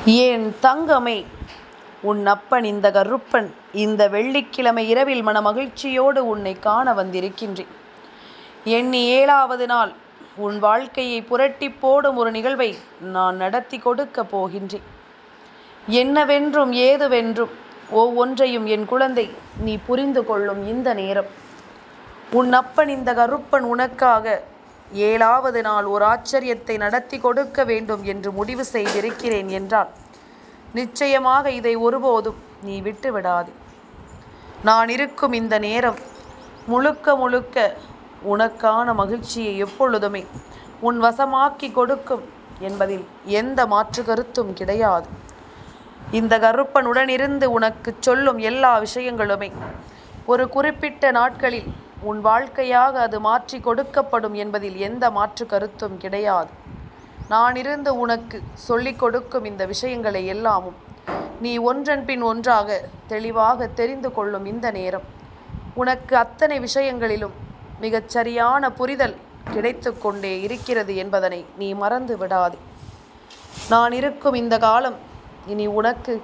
ஏன் தங்கமே, உன் அப்பன் இந்த கருப்பன் இந்த வெள்ளிக்கிழமை இரவில் மன மகிழ்ச்சியோடு உன்னை காண வந்திருக்கின்றேன். எண்ணி 7வது நாள் உன் வாழ்க்கையை புரட்டி போடும் ஒரு நிகழ்வை நான் நடத்தி கொடுக்க போகின்றேன். என்னவென்றும் ஏதுவென்றும் ஒவ்வொன்றையும் என் குழந்தை நீ புரிந்து கொள்ளும் இந்த நேரம். உன் அப்பன் இந்த கருப்பன் உனக்காக 7வது நாள் ஒரு ஆச்சரியத்தை நடத்தி கொடுக்க வேண்டும் என்று முடிவு செய்திருக்கிறேன் என்றால் நிச்சயமாக இதை ஒருபோதும் நீ விட்டு விடாதே. நான் இருக்கும் இந்த நேரம் முழுக்க முழுக்க உனக்கான மகிழ்ச்சியை எப்பொழுதுமே உன் வசமாக்கி கொடுக்கும் என்பதில் எந்த மாற்று கருத்தும் கிடையாது. இந்த கருப்பனுடன் இருந்து உனக்கு சொல்லும் எல்லா விஷயங்களுமே ஒரு குறிப்பிட்ட நாட்களில் உன் வாழ்க்கையாக அது மாற்றி கொடுக்கப்படும் என்பதில் எந்த மாற்று கருத்தும் கிடையாது. நான் இருந்து உனக்கு சொல்லிக் கொடுக்கும் இந்த விஷயங்களை எல்லாமும் நீ ஒன்றன் பின் ஒன்றாக தெளிவாக தெரிந்து கொள்ளும் இந்த நேரம் உனக்கு அத்தனை விஷயங்களிலும் மிகச்சரியான புரிதல் கிடைத்து கொண்டே இருக்கிறது என்பதனை நீ மறந்து விடாதே. நான் இருக்கும் இந்த காலம் இனி உனக்கு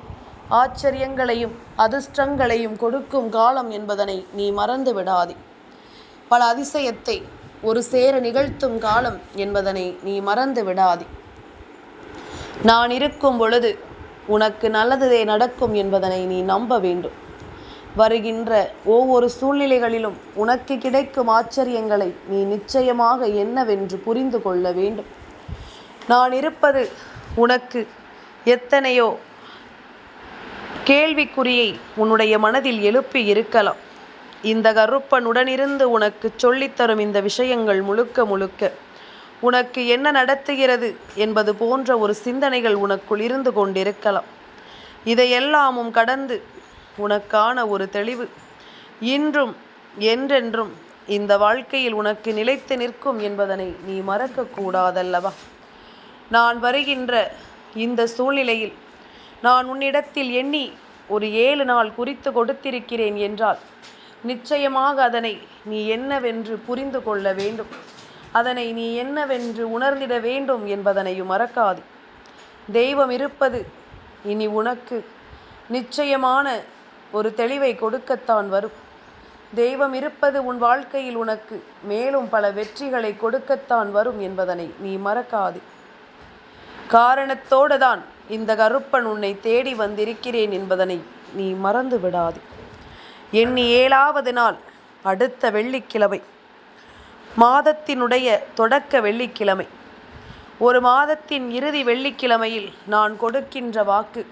ஆச்சரியங்களையும் அதிர்ஷ்டங்களையும் கொடுக்கும் காலம் என்பதனை நீ மறந்து விடாதே. பல அதிசயத்தை ஒரு சேர நிகழ்த்தும் காலம் என்பதனை நீ மறந்து விடாதே. நான் இருக்கும் பொழுது உனக்கு நல்லதே நடக்கும் என்பதனை நீ நம்ப வேண்டும். வருகின்ற ஒவ்வொரு சூழ்நிலைகளிலும் உனக்கு கிடைக்கும் ஆச்சரியங்களை நீ நிச்சயமாக என்னவென்று புரிந்து கொள்ள வேண்டும். நான் இருப்பது உனக்கு எத்தனையோ கேள்விக்குறியை உன்னுடைய மனதில் எழுப்பி இருக்கலாம். இந்த கருப்பனுடனிருந்து உனக்கு சொல்லித்தரும் இந்த விஷயங்கள் முழுக்க முழுக்க உனக்கு என்ன நடத்துகிறது என்பது போன்ற ஒரு சிந்தனைகள் உனக்குள் இருந்து கொண்டிருக்கலாம். இதையெல்லாமும் கடந்து உனக்கான ஒரு தெளிவு இன்றும் என்றென்றும் இந்த வாழ்க்கையில் உனக்கு நிலைத்து நிற்கும் என்பதனை நீ மறக்கக்கூடாதல்லவா? நான் வருகின்ற இந்த சூழ்நிலையில் நான் உன்னிடத்தில் எண்ணி ஒரு 7 நாள் குறித்து கொடுத்திருக்கிறேன் என்றால் நிச்சயமாக அதனை நீ என்னவென்று புரிந்து கொள்ள வேண்டும். அதனை நீ என்னவென்று உணர்ந்திட வேண்டும் என்பதனையும் மறக்காது. தெய்வம் இருப்பது இனி உனக்கு நிச்சயமான ஒரு தெளிவை கொடுக்கத்தான் வரும். தெய்வம் இருப்பது உன் வாழ்க்கையில் உனக்கு மேலும் பல வெற்றிகளை கொடுக்கத்தான் வரும் என்பதனை நீ மறக்காது. காரணத்தோடு தான் இந்த கருப்பன் உன்னை தேடி வந்திருக்கிறேன் என்பதனை நீ மறந்து விடாது. எண்ணி 7வது நாள் அடுத்த வெள்ளிக்கிழமை, மாதத்தினுடைய தொடக்க வெள்ளிக்கிழமை, ஒரு மாதத்தின் இறுதி வெள்ளிக்கிழமையில் நான் கொடுக்கின்ற வாக்கு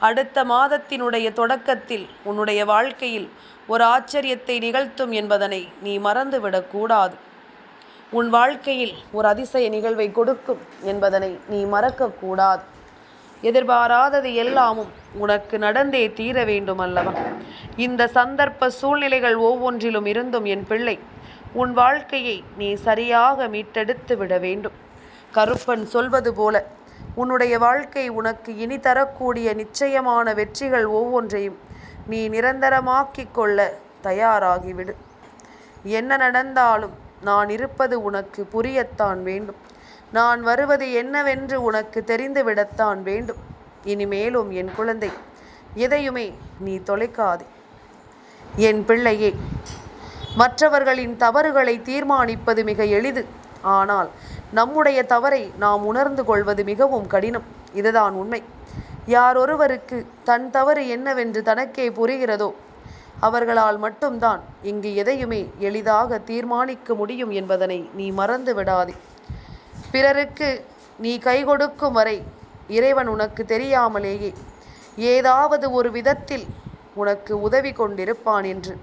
அடுத்த மாதத்தினுடைய தொடக்கத்தில் உன்னுடைய வாழ்க்கையில் ஒரு ஆச்சரியத்தை நிகழ்த்தும் என்பதனை நீ மறந்துவிடக்கூடாது. உன் வாழ்க்கையில் ஒரு அதிசய நிகழ்வை கொடுக்கும் என்பதனை நீ மறக்கக்கூடாது. எதிர்பாராதது எல்லாமும் உனக்கு நடந்தே தீர வேண்டும் அல்லவா? இந்த சந்தர்ப்ப சூழ்நிலைகள் ஒவ்வொன்றிலும் இருந்தும் என் பிள்ளை உன் வாழ்க்கையை நீ சரியாக மீட்டெடுத்து விட வேண்டும். கருப்பன் சொல்வது போல உன்னுடைய வாழ்க்கை உனக்கு இனி தரக்கூடிய நிச்சயமான வெற்றிகள் ஒவ்வொன்றையும் நீ நிரந்தரமாக்கிக் கொள்ள தயாராகிவிடு. என்ன நடந்தாலும் நான் இருப்பது உனக்கு புரியத்தான் வேண்டும். நான் வருவது என்னவென்று உனக்கு தெரிந்துவிடத்தான் வேண்டும். இனிமேலும் என் குழந்தை எதையுமே நீ தொலைக்காதே. என் பிள்ளையே, மற்றவர்களின் தவறுகளை தீர்மானிப்பது மிக எளிது. ஆனால் நம்முடைய தவறை நாம் உணர்ந்து கொள்வது மிகவும் கடினம். இதுதான் உண்மை. யாரொருவருக்கு தன் தவறு என்னவென்று தனக்கே புரிகிறதோ அவர்களால் மட்டும்தான் இங்கு எதையுமே எளிதாக தீர்மானிக்க முடியும் என்பதனை நீ மறந்து விடாதே. பிறருக்கு நீ கை கொடுக்கும் வரை இறைவன் உனக்கு தெரியாமலேயே ஏதாவது ஒரு விதத்தில் உனக்கு உதவி கொண்டிருப்பான் என்று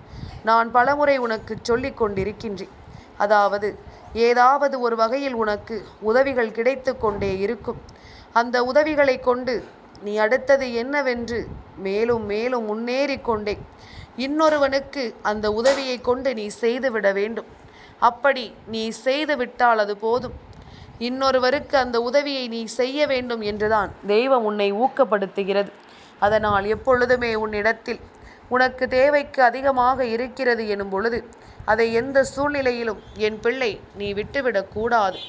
நான் பலமுறை உனக்கு சொல்லிக் கொண்டிருக்கின்றேன். அதாவது ஏதாவது ஒரு வகையில் உனக்கு உதவிகள் கிடைத்து கொண்டே இருக்கும். அந்த உதவிகளை கொண்டு நீ அடுத்தது என்னவென்று மேலும் மேலும் முன்னேறி கொண்டே இன்னொருவனுக்கு அந்த உதவியை கொண்டு நீ செய்துவிட வேண்டும். அப்படி நீ செய்து விட்டால் அது போதும். இன்னொருவருக்கு அந்த உதவியை நீ செய்ய வேண்டும் என்றுதான் தெய்வம் உன்னை ஊக்கப்படுத்துகிறது. அதனால் எப்பொழுதுமே உன்னிடத்தில் உனக்கு தேவைக்கு அதிகமாக இருக்கிறது எனும் பொழுது அதை எந்த சூழ்நிலையிலும் என் பிள்ளை நீ விட்டுவிடக்கூடாது.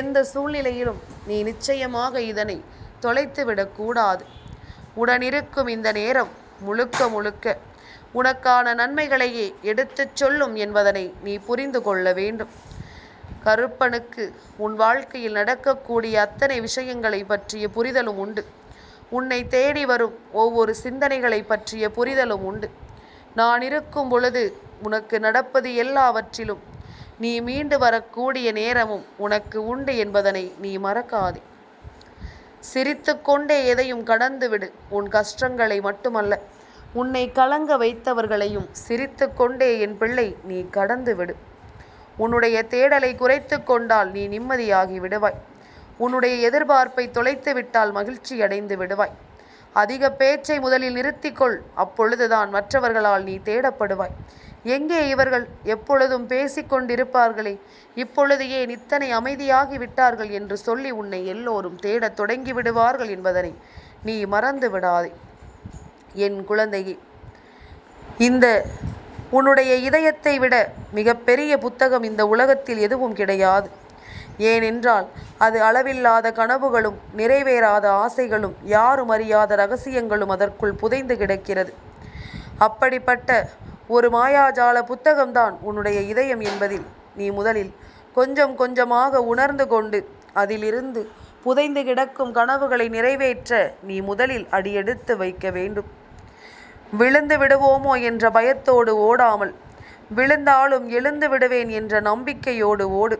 எந்த சூழ்நிலையிலும் நீ நிச்சயமாக இதனை தொலைத்துவிடக்கூடாது. உடனிருக்கும் இந்த நேரம் முழுக்க முழுக்க உனக்கான நன்மைகளையே எடுத்துச் சொல்லும் என்பதனை நீ புரிந்து கொள்ள வேண்டும். கருப்பனுக்கு உன் வாழ்க்கையில் நடக்கக்கூடிய அத்தனை விஷயங்களை பற்றிய புரிதலும் உண்டு. உன்னை தேடி வரும் ஒவ்வொரு சிந்தனைகளை பற்றிய புரிதலும் உண்டு. நான் இருக்கும் பொழுது உனக்கு நடப்பது எல்லாவற்றிலும் நீ மீண்டு வரக்கூடிய நேரமும் உனக்கு உண்டு என்பதனை நீ மறக்காதே. சிரித்து கொண்டே எதையும் கடந்துவிடு. உன் கஷ்டங்களை மட்டுமல்ல, உன்னை கலங்க வைத்தவர்களையும் சிரித்து கொண்டே என் பிள்ளை நீ கடந்து விடு. உன்னுடைய தேடலை குறைத்து கொண்டால் நீ நிம்மதியாகி விடுவாய். உன்னுடைய எதிர்பார்ப்பை தொலைத்து விட்டால் மகிழ்ச்சி அடைந்து விடுவாய். அதிக பேச்சை முதலில் நிறுத்திக்கொள். அப்பொழுதுதான் மற்றவர்களால் நீ தேடப்படுவாய். எங்கே இவர்கள் எப்பொழுதும் பேசிக்கொண்டிருப்பார்களே, இப்பொழுது ஏன் இத்தனை அமைதியாகி விட்டார்கள் என்று சொல்லி உன்னை எல்லோரும் தேடத் தொடங்கி விடுவார்கள் என்பதனை நீ மறந்து விடாதே. என் குழந்தையே, இந்த உன்னுடைய இதயத்தை விட மிகப்பெரிய புத்தகம் இந்த உலகத்தில் எதுவும் கிடையாது. ஏனென்றால் அது அளவில்லாத கனவுகளும் நிறைவேறாத ஆசைகளும் யாரும் அறியாத ரகசியங்களும் அதற்குள் புதைந்து கிடக்கிறது. அப்படிப்பட்ட ஒரு மாயாஜால புத்தகம்தான் உன்னுடைய இதயம் என்பதில் நீ முதலில் கொஞ்சம் கொஞ்சமாக உணர்ந்து கொண்டு அதிலிருந்து புதைந்து கிடக்கும் கனவுகளை நிறைவேற்ற நீ முதலில் அடியெடுத்து வைக்க வேண்டும். விழுந்து விடுவோமோ என்ற பயத்தோடு ஓடாமல், விழுந்தாலும் எழுந்து விடுவேன் என்ற நம்பிக்கையோடு ஓடு.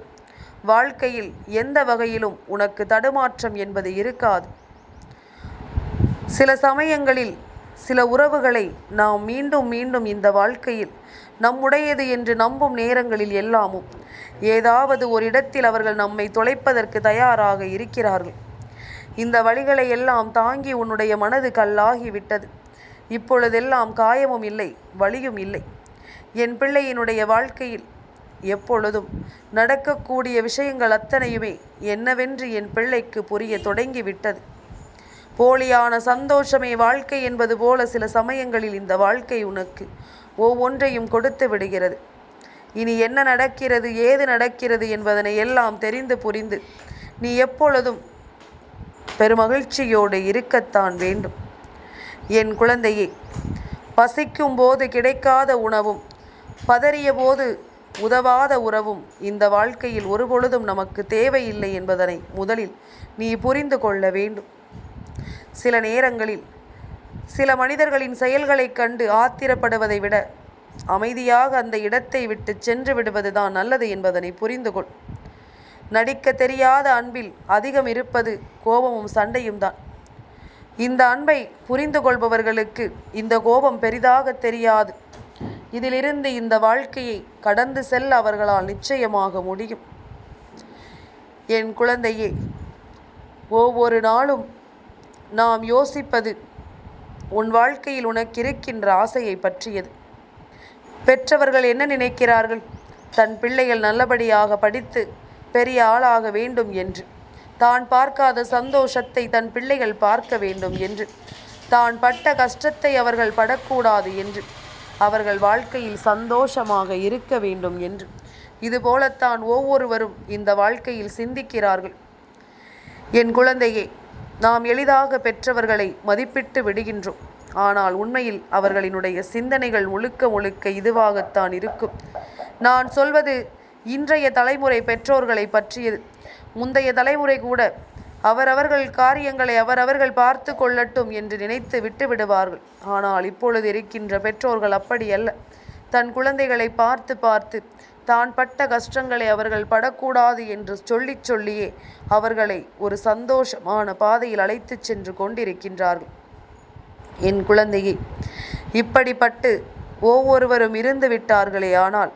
வாழ்க்கையில் எந்த வகையிலும் உனக்கு தடுமாற்றம் என்பது இருக்காது. சில சமயங்களில் சில உறவுகளை நாம் மீண்டும் மீண்டும் இந்த வாழ்க்கையில் நம்முடையது என்று நம்பும் நேரங்களில் எல்லாமும் ஏதாவது ஒரு இடத்தில் அவர்கள் நம்மை தொலைப்பதற்கு தயாராக இருக்கிறார்கள். இந்த வழிகளை எல்லாம் தாங்கி உன்னுடைய மனது கல்லாகி விட்டது. இப்பொழுதெல்லாம் காயமும் இல்லை, வலியும் இல்லை. என் பிள்ளையினுடைய வாழ்க்கையில் எப்பொழுதும் நடக்கக்கூடிய விஷயங்கள் அத்தனையுமே என்னவென்று என் பிள்ளைக்கு புரிய தொடங்கிவிட்டது. போலியான சந்தோஷமே வாழ்க்கை என்பது போல சில சமயங்களில் இந்த வாழ்க்கை உனக்கு ஒவ்வொன்றையும் கொடுத்து விடுகிறது. இனி என்ன நடக்கிறது, ஏது நடக்கிறது என்பதனை எல்லாம் தெரிந்து புரிந்து நீ எப்பொழுதும் பெருமகிழ்ச்சியோடு இருக்கத்தான் வேண்டும். என் குழந்தையே, பசிக்கும் போது கிடைக்காத உணவும் பதறிய போது உதவாத உறவும் இந்த வாழ்க்கையில் ஒருபொழுதும் நமக்கு தேவையில்லை என்பதனை முதலில் நீ புரிந்து கொள்ள வேண்டும். சில நேரங்களில் சில மனிதர்களின் செயல்களைக் கண்டு ஆத்திரப்படுவதை விட அமைதியாக அந்த இடத்தை விட்டு சென்று விடுவதுதான் நல்லது என்பதனை புரிந்து கொள். நடிக்க தெரியாத அன்பில் அதிகம் இருப்பது கோபமும் சண்டையும் தான். இந்த அன்பை புரிந்து கொள்பவர்களுக்கு இந்த கோபம் பெரிதாக தெரியாது. இதிலிருந்து இந்த வாழ்க்கையை கடந்து செல்ல அவர்களால் நிச்சயமாக முடியும். என் குழந்தையே, ஒவ்வொரு நாளும் நாம் யோசிப்பது உன் வாழ்க்கையில் உனக்கு இருக்கின்ற ஆசையை பற்றியது. பெற்றவர்கள் என்ன நினைக்கிறார்கள்? தன் பிள்ளைகள் நல்லபடியாக படித்து பெரிய ஆளாக வேண்டும் என்று, தான் பார்க்காத சந்தோஷத்தை தன் பிள்ளைகள் பார்க்க வேண்டும் என்று, தான் பட்ட கஷ்டத்தை அவர்கள் படக்கூடாது என்று, அவர்கள் வாழ்க்கையில் சந்தோஷமாக இருக்க வேண்டும் என்று, இதுபோலத்தான் ஒவ்வொருவரும் இந்த வாழ்க்கையில் சிந்திக்கிறார்கள். என் குழந்தையே, நாம் எளிதாக பெற்றவர்களை மதிப்பிட்டு விடுகின்றோம். ஆனால் உண்மையில் அவர்களினுடைய சிந்தனைகள் முழுக்க முழுக்க இதுவாகத்தான் இருக்கும். நான் சொல்வது இன்றைய தலைமுறை பெற்றோர்களை பற்றியது. முந்தைய தலைமுறை கூட அவரவர்கள் காரியங்களை அவரவர்கள் பார்த்து கொள்ளட்டும் என்று நினைத்து விட்டு விடுவார்கள். ஆனால் இப்பொழுது இருக்கின்ற பெற்றோர்கள் அப்படி அல்ல. தன் குழந்தைகளை பார்த்து பார்த்து தான் பட்ட கஷ்டங்களை அவர்கள் படக்கூடாது என்று சொல்லியே அவர்களை ஒரு சந்தோஷமான பாதையில் அழைத்து சென்று கொண்டிருக்கின்றார்கள். என் குழந்தையே, இப்படிப்பட்டு ஒவ்வொருவரும் இருந்து விட்டார்களே, ஆனால்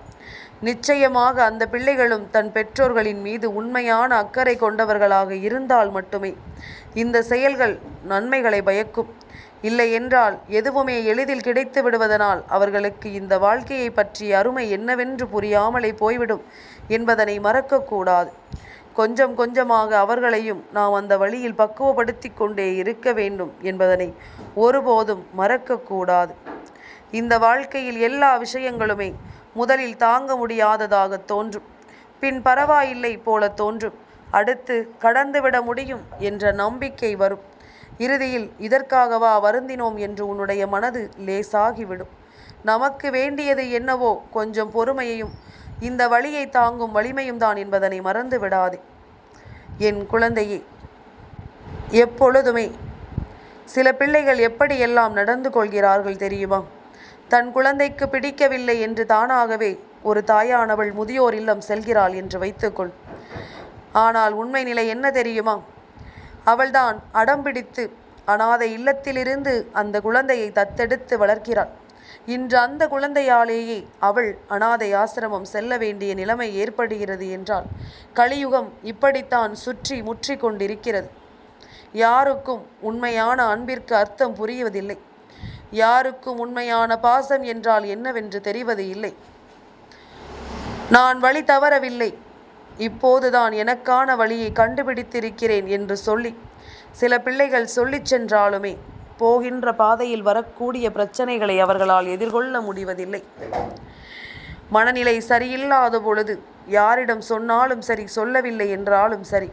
நிச்சயமாக அந்த பிள்ளைகளும் தன் பெற்றோர்களின் மீது உண்மையான அக்கறை கொண்டவர்களாக இருந்தால் மட்டுமே இந்த செயல்கள் நன்மைகளை பயக்கும். இல்லை என்றால் எதுவுமே எளிதில் கிடைத்து விடுவதனால் அவர்களுக்கு இந்த வாழ்க்கையை பற்றிய அருமை என்னவென்று புரியாமலே போய்விடும் என்பதனை மறக்கக்கூடாது. கொஞ்சம் கொஞ்சமாக அவர்களையும் நாம் அந்த வழியில் பக்குவப்படுத்தி கொண்டே இருக்க வேண்டும் என்பதனை ஒருபோதும் மறக்கக்கூடாது. இந்த வாழ்க்கையில் எல்லா விஷயங்களுமே முதலில் தாங்க முடியாததாக தோன்றும், பின் பரவாயில்லை போல தோன்றும், அடுத்து கடந்துவிட முடியும் என்ற நம்பிக்கை வரும். இறுதியில் இதற்காகவா வருந்தினோம் என்று உன்னுடைய மனது லேசாகிவிடும். நமக்கு வேண்டியது என்னவோ கொஞ்சம் பொறுமையையும் இந்த வழியை தாங்கும் வலிமையும் தான் என்பதனை மறந்து விடாதே. என் குழந்தையே, எப்பொழுதுமே சில பிள்ளைகள் எப்படியெல்லாம் நடந்து கொள்கிறார்கள் தெரியுமா? தன் குழந்தைக்கு பிடிக்கவில்லை என்று தானாகவே ஒரு தாயானவள் முதியோர் இல்லம் செல்கிறாள் என்று வைத்துக்கொள். ஆனால் உண்மை நிலை என்ன தெரியுமா? அவள்தான் அடம்பிடித்து அனாதை இல்லத்திலிருந்து அந்த குழந்தையை தத்தெடுத்து வளர்க்கிறாள். இன்று அந்த குழந்தையாலேயே அவள் அனாதை ஆசிரமம் செல்ல வேண்டிய நிலைமை ஏற்படுகிறது என்றால் கலியுகம் இப்படித்தான் சுற்றி முற்றி கொண்டிருக்கிறது. யாருக்கும் உண்மையான அன்பிற்கு அர்த்தம் புரிவதில்லை. யாருக்கும் உண்மையான பாசம் என்றால் என்னவென்று தெரிவது இல்லை. நான் வழி தவறவில்லை, இப்போதுதான் எனக்கான வழியை கண்டுபிடித்திருக்கிறேன் என்று சொல்லி சில பிள்ளைகள் சொல்லிச் சென்றாலுமே போகின்ற பாதையில் வரக்கூடிய பிரச்சனைகளை அவர்களால் எதிர்கொள்ள முடிவதில்லை. மனநிலை சரியில்லாத பொழுது யாரிடம் சொன்னாலும் சரி, சொல்லவில்லை என்றாலும் சரி,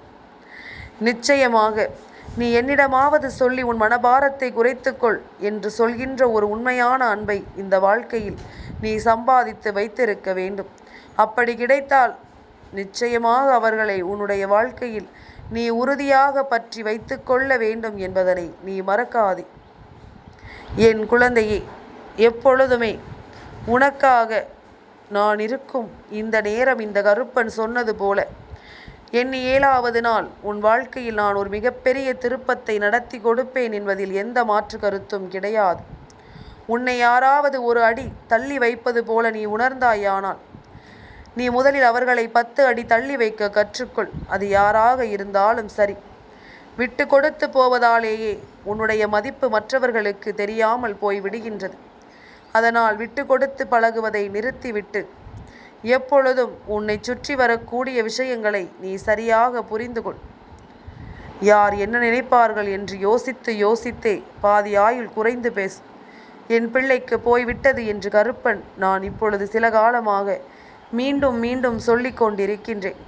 நிச்சயமாக நீ என்னிடமாவது சொல்லி உன் மனபாரத்தை குறைத்துக்கொள் என்று சொல்கின்ற ஒரு உண்மையான அன்பை இந்த வாழ்க்கையில் நீ சம்பாதித்து வைத்திருக்க வேண்டும். அப்படி கிடைத்தால் நிச்சயமாக அவர்களை உன்னுடைய வாழ்க்கையில் நீ உறுதியாக பற்றி வைத்து கொள்ள வேண்டும் என்பதனை நீ மறக்காதே. என் குழந்தையே, எப்பொழுதுமே உனக்காக நான் இருக்கும் இந்த நேரம் இந்த கருப்பன் சொன்னது போல எண்ணி 7வது நாள் உன் வாழ்க்கையில் நான் ஒரு மிகப்பெரிய திருப்பத்தை நடத்தி கொடுப்பேன் என்பதில் எந்த மாற்று கருத்தும் கிடையாது. உன்னை யாராவது ஒரு அடி தள்ளி வைப்பது போல நீ உணர்ந்தாயானால் நீ முதலில் அவர்களை 10 அடி தள்ளி வைக்க கற்றுக்கொள். அது யாராக இருந்தாலும் சரி. விட்டு கொடுத்து போவதாலேயே உன்னுடைய மதிப்பு மற்றவர்களுக்கு தெரியாமல் போய் விடுகின்றது. அதனால் விட்டு கொடுத்து பழகுவதை நிறுத்திவிட்டு எப்பொழுதும் உன்னை சுற்றி வரக்கூடிய விஷயங்களை நீ சரியாக புரிந்து கொள். யார் என்ன நினைப்பார்கள் என்று யோசித்து யோசித்தே பாதி ஆயுள் குறைந்து பேசு. என் பிள்ளைக்கு போய்விட்டது என்று கருப்பன் நான் இப்பொழுது சில காலமாக மீண்டும் மீண்டும் சொல்லிக் கொண்டிருக்கின்றேன்.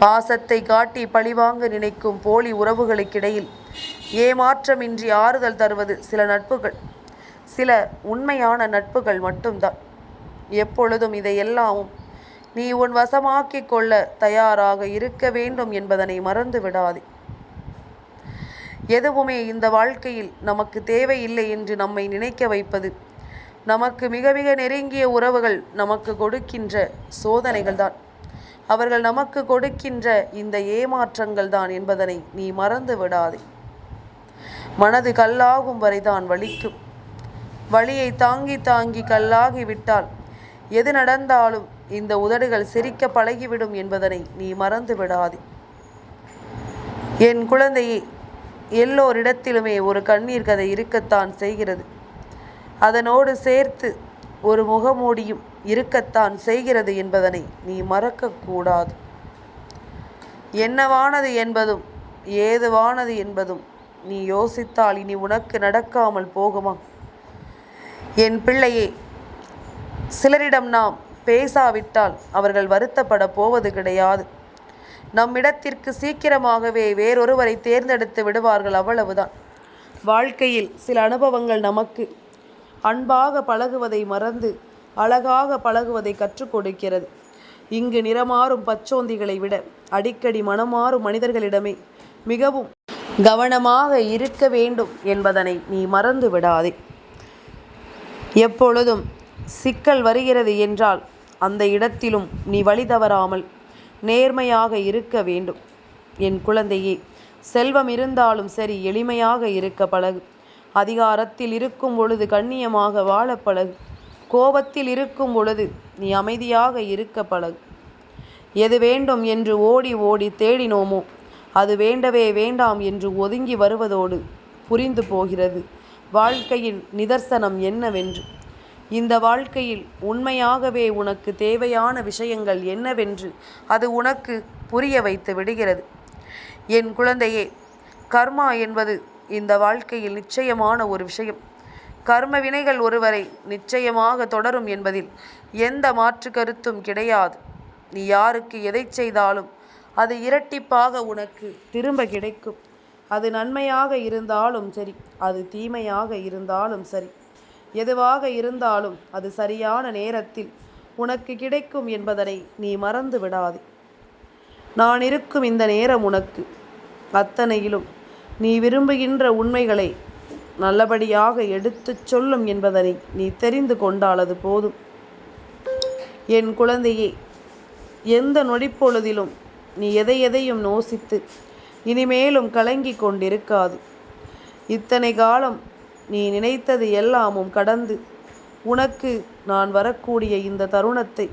பாசத்தை காட்டி பழிவாங்க நினைக்கும் போலி உறவுகளுக்கிடையில் ஏமாற்றமின்றி ஆறுதல் தருவது சில நட்புகள், சில உண்மையான நட்புகள் மட்டும்தான். எப்பொழுதும் இதையெல்லாமும் நீ உன் வசமாக்கிக் கொள்ள தயாராக இருக்க வேண்டும் என்பதனை மறந்து விடாதே. எதுவுமே இந்த வாழ்க்கையில் நமக்கு தேவையில்லை என்று நம்மை நினைக்க வைப்பது நமக்கு மிக மிக நெருங்கிய உறவுகள் நமக்கு கொடுக்கின்ற சோதனைகள் தான். அவர்கள் நமக்கு கொடுக்கின்ற இந்த ஏமாற்றங்கள் தான் என்பதனை நீ மறந்து விடாதே. மனது கல்லாகும் வரைதான் வலிக்கும். வலியை தாங்கி தாங்கி கல்லாகி விட்டால் எது நடந்தாலும் இந்த உதடுகள் சிரிக்க பழகிவிடும் என்பதனை நீ மறந்து விடாதே. என் குழந்தையே, எல்லோரிடத்திலுமே ஒரு கண்ணீர் கதை இருக்கத்தான் செய்கிறது. அதனோடு சேர்த்து ஒரு முகமூடியும் இருக்கத்தான் செய்கிறது என்பதனை நீ மறக்கக்கூடாது. என்னவானது என்பதும் ஏதுவானது என்பதும் நீ யோசித்தால் இனி உனக்கு நடக்காமல் போகுமா? என் பிள்ளையே, சிலரிடம் நாம் பேசாவிட்டால் அவர்கள் வருத்தப்பட போவது கிடையாது. நம்மிடத்திற்கு சீக்கிரமாகவே வேறொருவரை தேர்ந்தெடுத்து விடுவார்கள், அவ்வளவுதான். வாழ்க்கையில் சில அனுபவங்கள் நமக்கு அன்பாக பழகுவதை மறந்து அழகாக பழகுவதை கற்றுக் கொடுக்கிறது. இங்கு நிறமாறும் பச்சோந்திகளை விட அடிக்கடி மனமாறும் மனிதர்களிடமே மிகவும் கவனமாக இருக்க வேண்டும் என்பதனை நீ மறந்து விடாதே. எப்பொழுதும் சிக்கல் வருகிறது என்றால் அந்த இடத்திலும் நீ வழி தவறாமல் நேர்மையாக இருக்க வேண்டும். என் குழந்தையே, செல்வம் இருந்தாலும் சரி, எளிமையாக இருக்க பழகு. அதிகாரத்தில் இருக்கும் பொழுது கண்ணியமாக வாழ பழகு. கோபத்தில் இருக்கும் பொழுது நீ அமைதியாக இருக்க பழகு. எது வேண்டும் என்று ஓடி ஓடி தேடினோமோ அது வேண்டவே வேண்டாம் என்று ஒதுங்கி வருவதோடு புரிந்து போகிறது வாழ்க்கையின் நிதர்சனம் என்னவென்று. இந்த வாழ்க்கையில் உண்மையாகவே உனக்கு தேவையான விஷயங்கள் என்னவென்று அது உனக்கு புரிய வைத்து விடுகிறது. என் குழந்தையே, கர்மா என்பது இந்த வாழ்க்கையில் நிச்சயமான ஒரு விஷயம். கர்ம வினைகள் ஒருவரை நிச்சயமாக தொடரும் என்பதில் எந்த மாற்று கருத்தும் கிடையாது. நீ யாருக்கு எதை செய்தாலும் அது இரட்டிப்பாக உனக்கு திரும்ப கிடைக்கும். அது நன்மையாக இருந்தாலும் சரி, அது தீமையாக இருந்தாலும் சரி, எதுவாக இருந்தாலும் அது சரியான நேரத்தில் உனக்கு கிடைக்கும் என்பதனை நீ மறந்து விடாதே. நான் இருக்கும் இந்த நேரம் உனக்கு அத்தனையிலும் நீ விரும்புகின்ற உண்மைகளை நல்லபடியாக எடுத்துச் சொல்லும் என்பதனை நீ தெரிந்து கொண்டால் அது போதும். என் குழந்தையே, எந்த நொடிப்பொழுதிலும் நீ எதையும் யோசித்து இனிமேலும் கலங்கி கொண்டிருக்காது. இத்தனை காலம் நீ நினைத்தது எல்லாமும் கடந்து உனக்கு நான் வரக்கூடிய இந்த தருணத்தை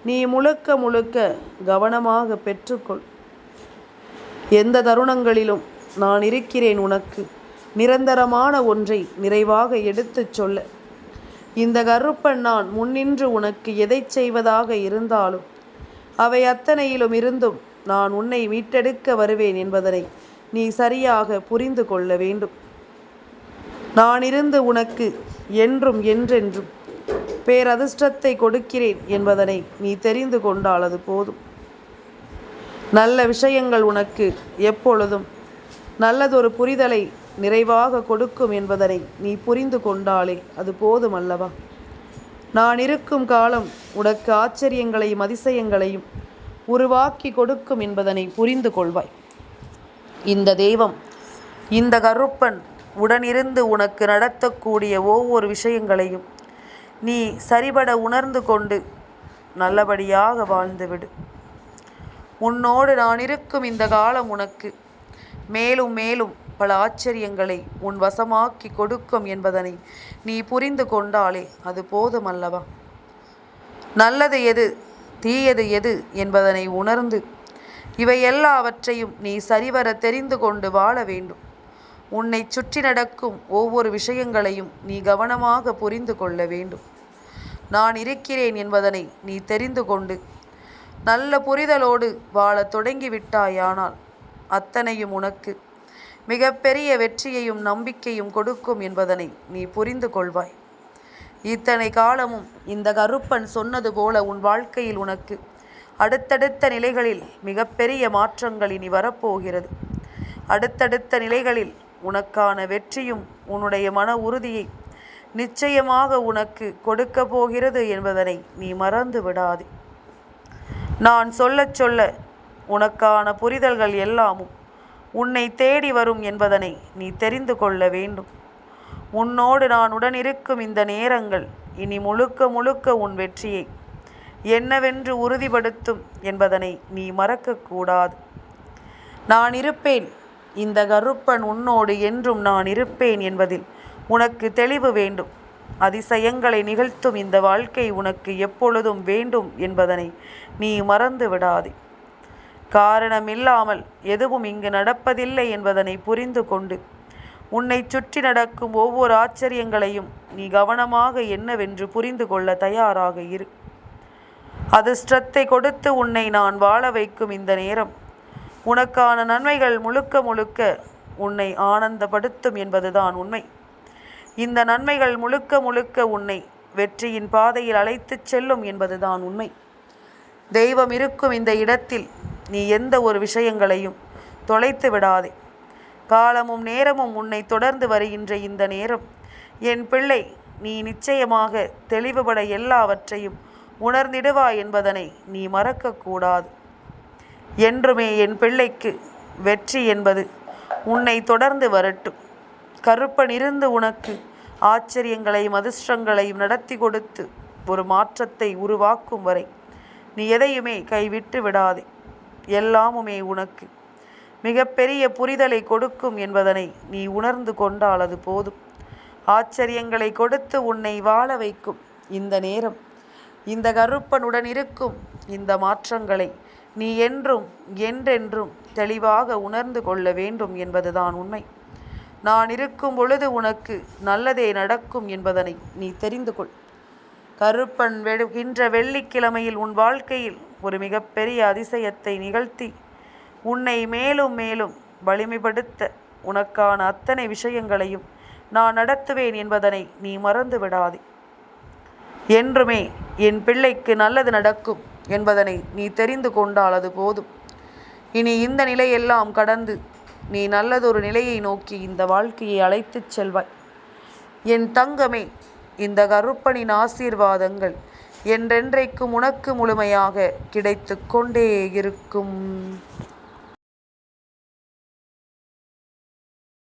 நீ முழுக்க முழுக்க கவனமாக பெற்றுக்கொள். எந்த தருணங்களிலும் நான் இருக்கிறேன் உனக்கு நிரந்தரமான ஒன்றை நிறைவாக எடுத்துச் சொல்ல. இந்த கருப்பன் நான் முன்னின்று உனக்கு எதை செய்வதாக இருந்தாலும் அவை அத்தனையிலும் இருந்தும் நான் உன்னை மீட்டெடுக்க வருவேன் என்பதனை நீ சரியாக புரிந்து கொள்ள வேண்டும். நான் இருந்து உனக்கு என்றும் என்றென்றும் பேரதிர்ஷ்டத்தை கொடுக்கிறேன் என்பதனை நீ தெரிந்து கொண்டால் அது போதும். நல்ல விஷயங்கள் உனக்கு எப்பொழுதும் நல்லதொரு புரிதலை நிறைவாக கொடுக்கும் என்பதனை நீ புரிந்து கொண்டாலே அது போதும் அல்லவா? நான் இருக்கும் காலம் உனக்கு ஆச்சரியங்களையும் அதிசயங்களையும் உருவாக்கி கொடுக்கும் என்பதனை புரிந்து கொள்வாய். இந்த தெய்வம், இந்த கருப்பன் உடனிருந்து உனக்கு நடத்தக்கூடிய ஒவ்வொரு விஷயங்களையும் நீ சரிபட உணர்ந்து கொண்டு நல்லபடியாக வாழ்ந்துவிடு. உன்னோடு நான் இருக்கும் இந்த காலம் உனக்கு மேலும் மேலும் பல ஆச்சரியங்களை உன் வசமாக்கி கொடுக்கும் என்பதனை நீ புரிந்து கொண்டாலே அது போதும் அல்லவா? நல்லது எது, தீயது எது என்பதனை உணர்ந்து இவை எல்லாவற்றையும் நீ சரிவர தெரிந்து கொண்டு வாழ வேண்டும். உன்னை சுற்றி நடக்கும் ஒவ்வொரு விஷயங்களையும் நீ கவனமாக புரிந்து கொள்ள வேண்டும். நான் இருக்கிறேன் என்பதனை நீ தெரிந்து கொண்டு நல்ல புரிதலோடு வாழ தொடங்கிவிட்டாயானால் அத்தனையும் உனக்கு மிகப்பெரிய வெற்றியையும் நம்பிக்கையும் கொடுக்கும் என்பதனை நீ புரிந்து கொள்வாய். இத்தனை காலமும் இந்த கருப்பன் சொன்னது போல உன் வாழ்க்கையில் உனக்கு அடுத்தடுத்த நிலைகளில் மிகப்பெரிய மாற்றங்கள் இனி வரப்போகிறது. அடுத்தடுத்த நிலைகளில் உனக்கான வெற்றியும் உன்னுடைய மன உறுதியை நிச்சயமாக உனக்கு கொடுக்க போகிறது என்பதனை நீ மறந்து விடாதே. நான் சொல்ல சொல்ல உனக்கான புரிதல்கள் எல்லாமும் உன்னை தேடி வரும் என்பதனை நீ தெரிந்து கொள்ள வேண்டும். உன்னோடு நான் உடனிருக்கும் இந்த நேரங்கள் இனி முழுக்க முழுக்க உன் வெற்றியை என்னவென்று உறுதிப்படுத்தும் என்பதனை நீ மறக்கக்கூடாது. நான் இருப்பேன், இந்த கருப்பன் உன்னோடு என்றும் நான் இருப்பேன் என்பதில் உனக்கு தெளிவு வேண்டும். அதிசயங்களை நிகழ்த்தும் இந்த வாழ்க்கை உனக்கு எப்பொழுதும் வேண்டும் என்பதனை நீ மறந்து விடாதே. காரணமில்லாமல் எதுவும் இங்கு நடப்பதில்லை என்பதனை புரிந்து கொண்டு உன்னை சுற்றி நடக்கும் ஒவ்வொரு ஆச்சரியங்களையும் நீ கவனமாக என்னவென்று புரிந்து கொள்ள தயாராக இரு. அதிர்ஷ்டத்தை கொடுத்து உன்னை நான் வாழ வைக்கும் இந்த நேரம் உனக்கான நன்மைகள் முழுக்க முழுக்க உன்னை ஆனந்தப்படுத்தும் என்பதுதான் உண்மை. இந்த நன்மைகள் முழுக்க முழுக்க உன்னை வெற்றியின் பாதையில் அழைத்துச் செல்லும் என்பதுதான் உண்மை. தெய்வம் இருக்கும் இந்த இடத்தில் நீ எந்த ஒரு விஷயங்களையும் தொலைத்து விடாதே. காலமும் நேரமும் உன்னை தொடர்ந்து வருகின்ற இந்த நேரம் என் பிள்ளை, நீ நிச்சயமாக தெளிவுபட எல்லாவற்றையும் உணர்ந்திடுவாய் என்பதனை நீ மறக்கக்கூடாது. என்றுமே என் பிள்ளைக்கு வெற்றி என்பது உன்னை தொடர்ந்து வரட்டும். கருப்பன் இருந்து உனக்கு ஆச்சரியங்களையும் அதிர்ஷ்டங்களையும் நடத்தி கொடுத்து ஒரு மாற்றத்தை உருவாக்கும் வரை நீ எதையுமே கைவிட்டு விடாதே. எல்லாமுமே உனக்கு மிகப்பெரிய புரிதலை கொடுக்கும் என்பதனை நீ உணர்ந்து கொண்டால் அது போதும். ஆச்சரியங்களை கொடுத்து உன்னை வாழ வைக்கும் இந்த நேரம், இந்த கருப்பனுடன் இருக்கும் இந்த மாற்றங்களை நீ என்றும் என்றென்றும் தெளிவாக உணர்ந்து கொள்ள வேண்டும் என்பதுதான் உண்மை. நான் இருக்கும் பொழுது உனக்கு நல்லதே நடக்கும் என்பதனை நீ தெரிந்து கொள். கருப்பன் வெடுகின்ற வெள்ளிக்கிழமையில் உன் வாழ்க்கையில் ஒரு மிகப்பெரிய அதிசயத்தை நிகழ்த்தி உன்னை மேலும் மேலும் வலிமைப்படுத்த உனக்கான அத்தனை விஷயங்களையும் நான் நடத்துவேன் என்பதனை நீ மறந்து விடாதே. என்றுமே என் பிள்ளைக்கு நல்லது நடக்கும் என்பதனை நீ தெரிந்து கொண்டால் அது போதும். இனி இந்த நிலையெல்லாம் கடந்து நீ நல்லதொரு நிலையை நோக்கி இந்த வாழ்க்கையை அழைத்துச் செல்வாய். என் தங்கமே, இந்த கருப்பனின் ஆசீர்வாதங்கள் என்றென்றைக்கும் உனக்கு முழுமையாக கிடைத்து கொண்டே இருக்கும்.